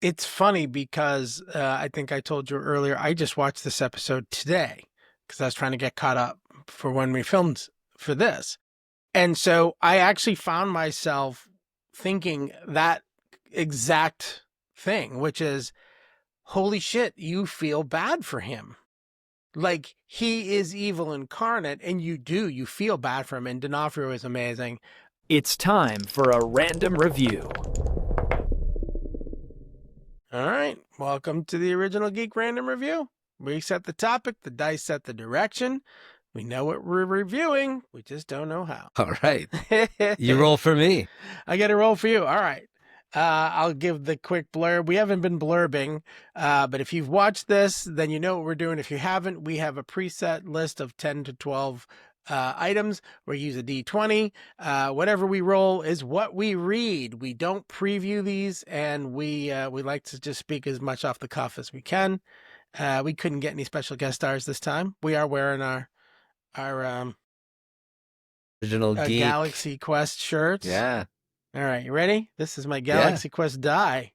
It's funny because I think I told you earlier, I just watched this episode today because I was trying to get caught up for when we filmed for this. And so I actually found myself thinking that exact thing, which is, holy shit, you feel bad for him. Like, he is evil incarnate, and you feel bad for him. And D'Onofrio is amazing. It's time for a random review. All right, welcome to the original Geek Random review. We set the topic, the dice set the direction. We know what we're reviewing, we just don't know how. All right. You roll for me. I get a roll for you. All right. I'll give the quick blurb. We haven't been blurbing, but if you've watched this, then you know what we're doing. If you haven't, we have a preset list of 10 to 12 items. We use a D20. Whatever we roll is what we read. We don't preview these, and we like to just speak as much off the cuff as we can. We couldn't get any special guest stars this time. We are wearing our Original Geek. Galaxy Quest shirts. Yeah. All right, you ready? This is my Galaxy Quest die.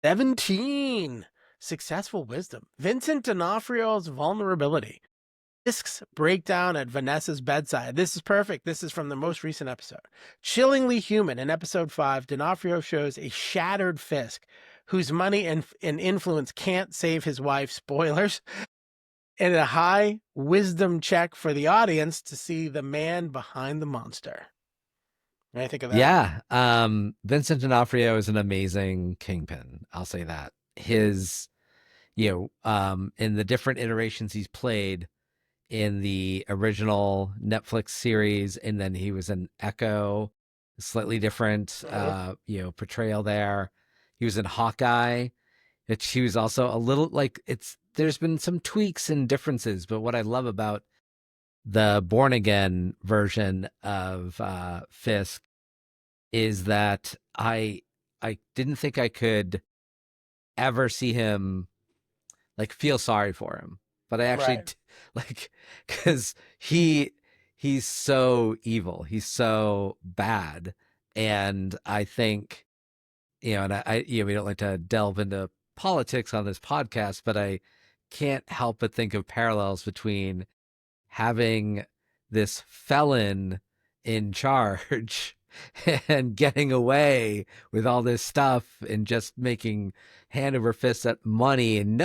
17. Successful wisdom. Vincent D'Onofrio's vulnerability. Fisk's breakdown at Vanessa's bedside. This is perfect. This is from the most recent episode. Chillingly human. In episode 5, D'Onofrio shows a shattered Fisk whose money and influence can't save his wife. Spoilers. And a high wisdom check for the audience to see the man behind the monster. What do you think of that? Yeah. Vincent D'Onofrio is an amazing Kingpin. I'll say that. His, in the different iterations he's played in the original Netflix series, and then he was in Echo, slightly different, portrayal there. He was in Hawkeye. He was also a little there's been some tweaks and differences, but what I love about the Born Again version of Fisk is that I didn't think I could ever see him feel sorry for him, but I actually because he's so evil, he's so bad, and I think and we don't like to delve into politics on this podcast, but I can't help but think of parallels between having this felon in charge and getting away with all this stuff and just making hand over fist at money and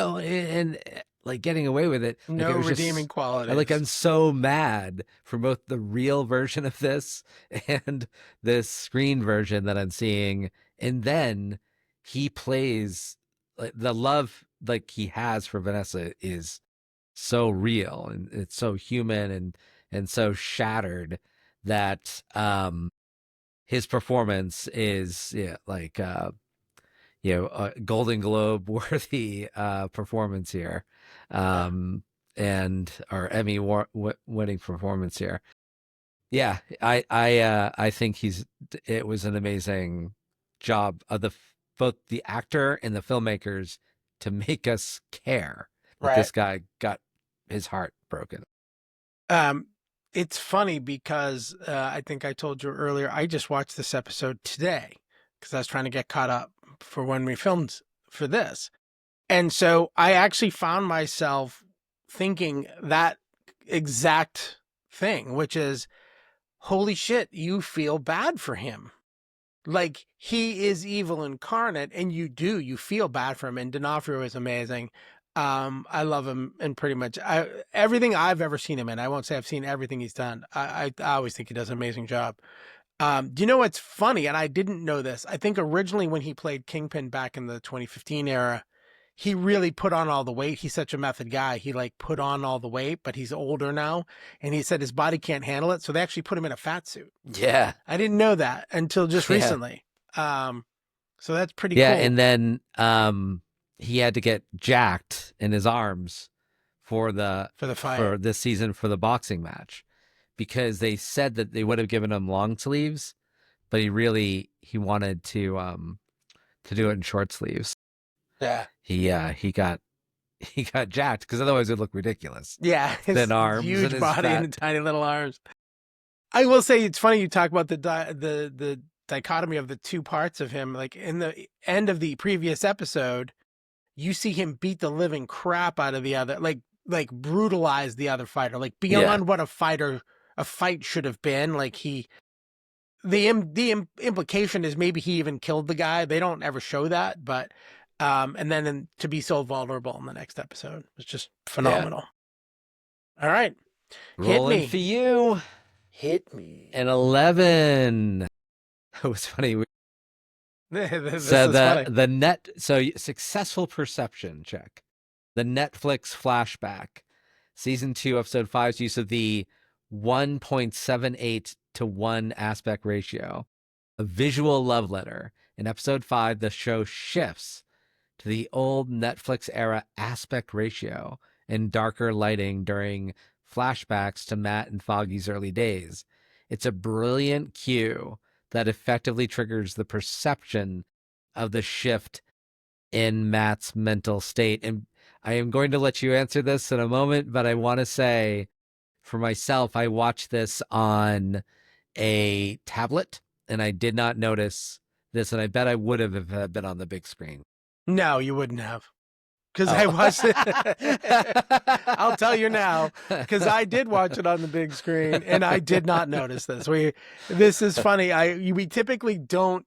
getting away with it. No redeeming qualities. I'm so mad for both the real version of this and this screen version that I'm seeing. And then he plays the love he has for Vanessa is so real, and it's so human and so shattered that his performance is a Golden Globe worthy performance here, or Emmy winning performance here. Yeah, I think it was an amazing job of both the actor and the filmmakers to make us care that this guy got his heart broken. It's funny because I think I told you earlier, I just watched this episode today because I was trying to get caught up for when we filmed for this. And so I actually found myself thinking that exact thing, which is, holy shit, you feel bad for him. Like, he is evil incarnate, and you feel bad for him. And D'Onofrio is amazing. I love him in pretty much everything I've ever seen him in. I won't say I've seen everything he's done. I always think he does an amazing job. Do you know what's funny? And I didn't know this. I think originally when he played Kingpin back in the 2015 era, he really put on all the weight. He's such a method guy. He put on all the weight, but he's older now. And he said his body can't handle it. So they actually put him in a fat suit. Yeah. I didn't know that until just recently. So that's pretty cool. Yeah. And then he had to get jacked in his arms for the fight for this season for the boxing match, because they said that they would have given him long sleeves, but he wanted to do it in short sleeves. Yeah. He got jacked because otherwise it would look ridiculous. Yeah. Thin arms, huge and his body fat... and tiny little arms. I will say it's funny you talk about the dichotomy of the two parts of him. Like in the end of the previous episode, you see him beat the living crap out of the other, like brutalize the other fighter, like beyond what a fight should have been. Like the implication is maybe he even killed the guy. They don't ever show that, but and then to be so vulnerable in the next episode was just phenomenal. All right. Rolling for you. Hit me. An 11. It was funny. Successful perception check. The Netflix flashback, season 2, episode 5's use of the 1.78 to 1 aspect ratio, a visual love letter. In episode 5, the show shifts to the old Netflix era aspect ratio and darker lighting during flashbacks to Matt and Foggy's early days. It's a brilliant cue that effectively triggers the perception of the shift in Matt's mental state. And I am going to let you answer this in a moment, but I want to say for myself, I watched this on a tablet and I did not notice this, and I bet I would have if it had been on the big screen. No, you wouldn't have. Because I watched it. I'll tell you now, because I did watch it on the big screen and I did not notice this. This is funny. We typically don't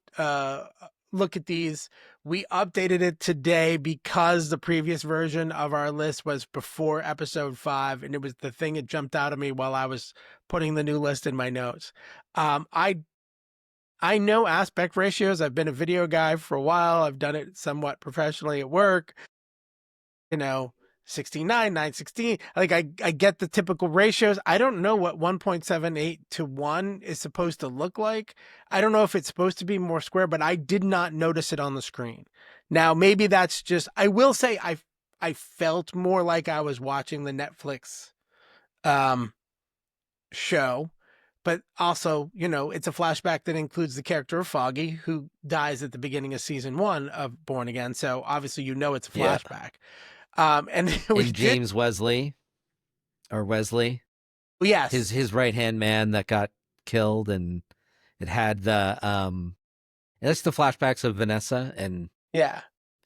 look at these. We updated it today because the previous version of our list was before episode 5, and it was the thing that jumped out at me while I was putting the new list in my notes. I know aspect ratios. I've been a video guy for a while. I've done it somewhat professionally at work. 16:9, 9:16. Like I get the typical ratios. I don't know what 1.78 to 1 is supposed to look like. I don't know if it's supposed to be more square, but I did not notice it on the screen. Now, maybe that's just, I will say I felt more like I was watching the Netflix show, but also, it's a flashback that includes the character of Foggy, who dies at the beginning of season 1 of Born Again. So obviously, it's a flashback. And James Wesley. Yes. His right-hand man that got killed, and it had it's the flashbacks of Vanessa and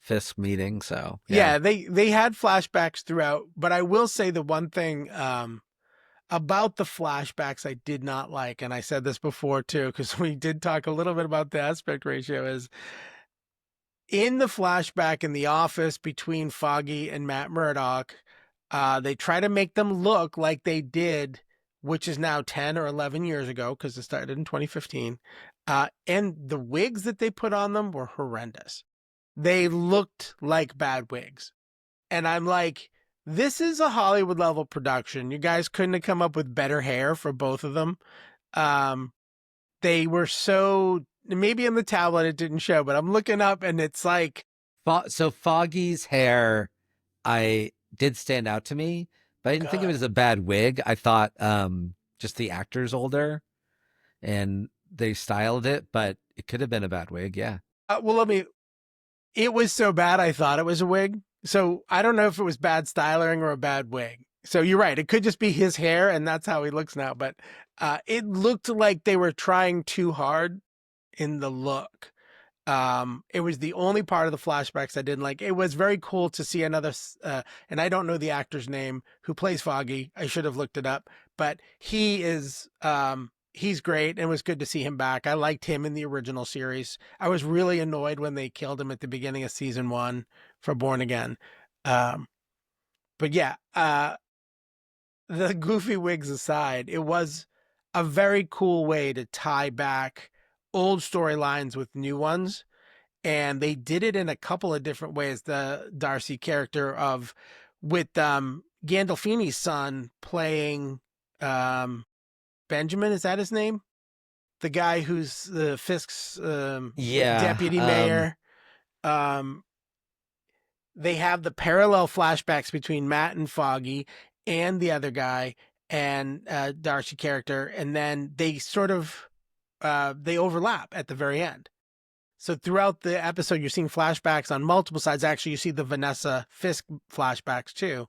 Fisk meeting. So they had flashbacks throughout, but I will say the one thing about the flashbacks I did not like, and I said this before too, because we did talk a little bit about the aspect ratio, is in the flashback in the office between Foggy and Matt Murdock, they try to make them look like they did, which is now 10 or 11 years ago, because it started in 2015. And the wigs that they put on them were horrendous. They looked like bad wigs. And I'm like, this is a Hollywood level production. You guys couldn't have come up with better hair for both of them. They were so... Maybe in the tablet it didn't show, but I'm looking up and it's like... So Foggy's hair, I did stand out to me, but I didn't think of it as a bad wig. I thought just the actor's older and they styled it, but it could have been a bad wig, yeah. It was so bad I thought it was a wig. So I don't know if it was bad styling or a bad wig. So you're right. It could just be his hair and that's how he looks now. But it looked like they were trying too hard in the look. It was the only part of the flashbacks I didn't like. It was very cool to see another, and I don't know the actor's name who plays Foggy. I should have looked it up, but he is, he's great, and it was good to see him back. I liked him in the original series. I was really annoyed when they killed him at the beginning of season 1 for Born Again. But yeah, the goofy wigs aside, it was a very cool way to tie back old storylines with new ones, and they did it in a couple of different ways. The Darcy character with Gandolfini's son playing Benjamin, is that his name? The guy who's the Fisk's deputy mayor. They have the parallel flashbacks between Matt and Foggy and the other guy and Darcy character, and then they sort of they overlap at the very end. So throughout the episode, you're seeing flashbacks on multiple sides. Actually, you see the Vanessa Fisk flashbacks too.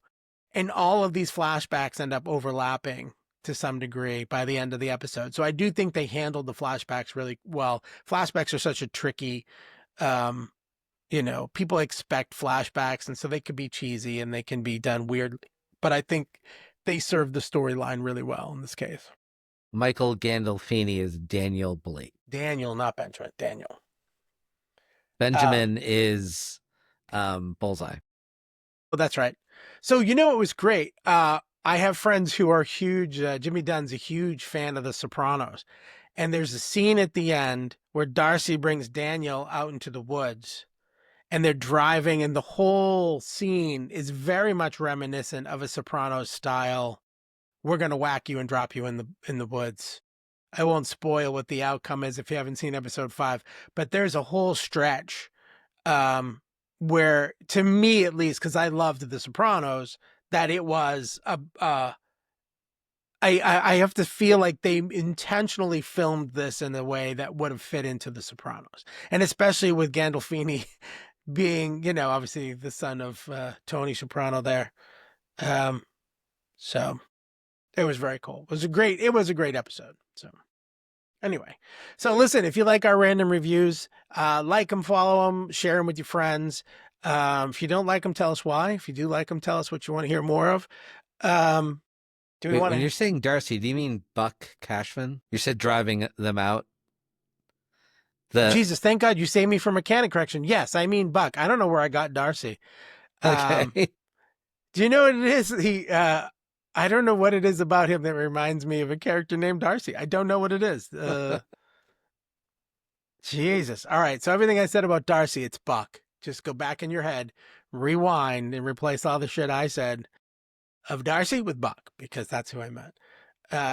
And all of these flashbacks end up overlapping to some degree by the end of the episode. So I do think they handled the flashbacks really well. Flashbacks are such a tricky, people expect flashbacks, and so they could be cheesy and they can be done weirdly. But I think they served the storyline really well in this case. Michael Gandolfini is Daniel Blake. Daniel, not Benjamin. Daniel. Benjamin is Bullseye. Oh, that's right. So, it was great. I have friends who are huge. Jimmy Dunn's a huge fan of The Sopranos. And there's a scene at the end where Darcy brings Daniel out into the woods and they're driving, and the whole scene is very much reminiscent of a Sopranos style. We're going to whack you and drop you in the woods. I won't spoil what the outcome is if you haven't seen episode 5, but there's a whole stretch where, to me at least, because I loved The Sopranos, that it was I have to feel like they intentionally filmed this in a way that would have fit into The Sopranos, and especially with Gandolfini being, obviously the son of Tony Soprano there. So it was very cool. It was a great episode. So anyway, so listen, if you like our random reviews, like them, follow them, share them with your friends. If you don't like them, tell us why. If you do like them, tell us what you want to hear more of. When you're saying Darcy, do you mean Buck Cashman? You said driving them out. Jesus, thank God you saved me from mechanic correction. Yes, I mean Buck. I don't know where I got Darcy. Okay. Do you know what it is? I don't know what it is about him that reminds me of a character named Darcy. I don't know what it is. Jesus. All right. So everything I said about Darcy, it's Buck. Just go back in your head, rewind, and replace all the shit I said of Darcy with Buck, because that's who I meant.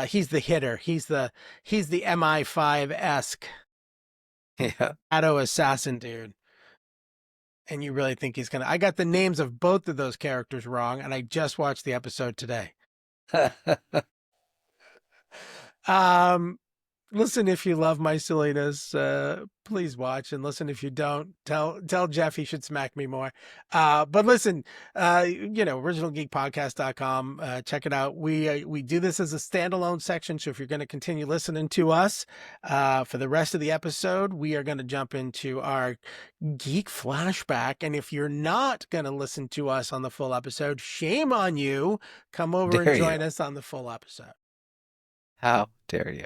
He's the hitter. He's the MI5-esque shadow assassin dude. And you really think he's I got the names of both of those characters wrong, and I just watched the episode today. Listen, if you love my silliness, please watch, and listen if you don't. Tell Jeff he should smack me more. But listen, originalgeekpodcast.com. Check it out. We do this as a standalone section, so if you're going to continue listening to us for the rest of the episode, we are going to jump into our geek flashback. And if you're not going to listen to us on the full episode, shame on you. Come over and join us on the full episode. How dare you?